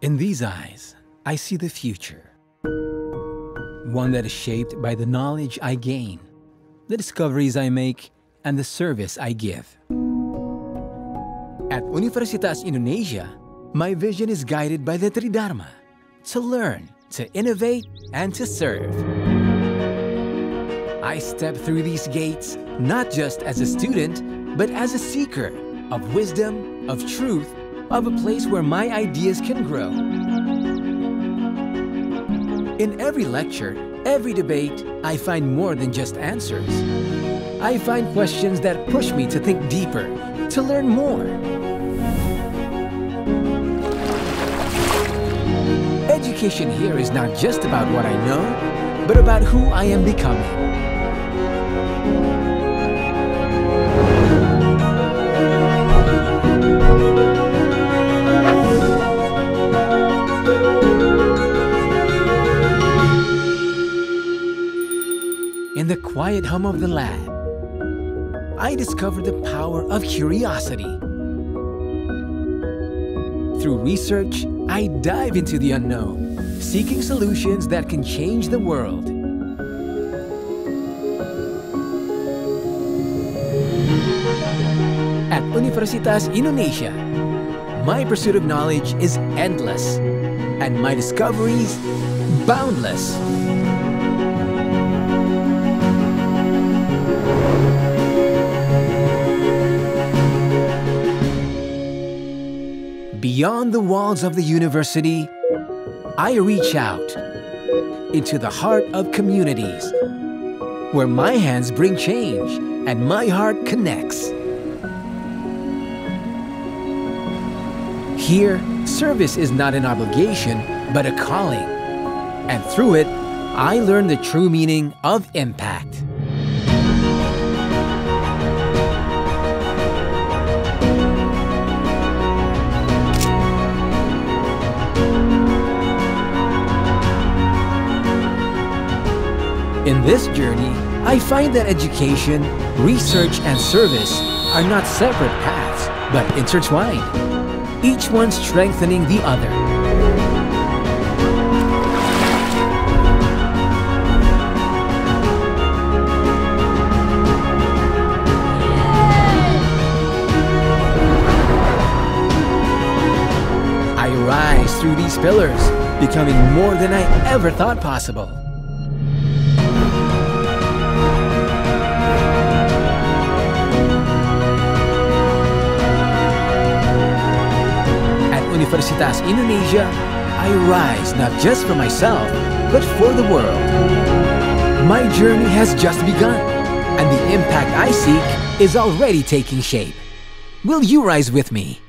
In these eyes, I see the future. One that is shaped by the knowledge I gain, the discoveries I make, and the service I give. At Universitas Indonesia, my vision is guided by the Tridharma: to learn, to innovate, and to serve. I step through these gates not just as a student, but as a seeker of wisdom, of truth, of a place where my ideas can grow. In every lecture, every debate, I find more than just answers. I find questions that push me to think deeper, to learn more. Education here is not just about what I know, but about who I am becoming. In the quiet hum of the lab, I discovered the power of curiosity. Through research, I dive into the unknown, seeking solutions that can change the world. At Universitas Indonesia, my pursuit of knowledge is endless, and my discoveries boundless. Beyond the walls of the university, I reach out into the heart of communities, where my hands bring change and my heart connects. Here, service is not an obligation, but a calling. And through it, I learn the true meaning of impact. In this journey, I find that education, research, and service are not separate paths, but intertwined, each one strengthening the other. I rise through these pillars, becoming more than I ever thought possible. Universitas Indonesia, I rise not just for myself, but for the world. My journey has just begun, and the impact I seek is already taking shape. Will you rise with me?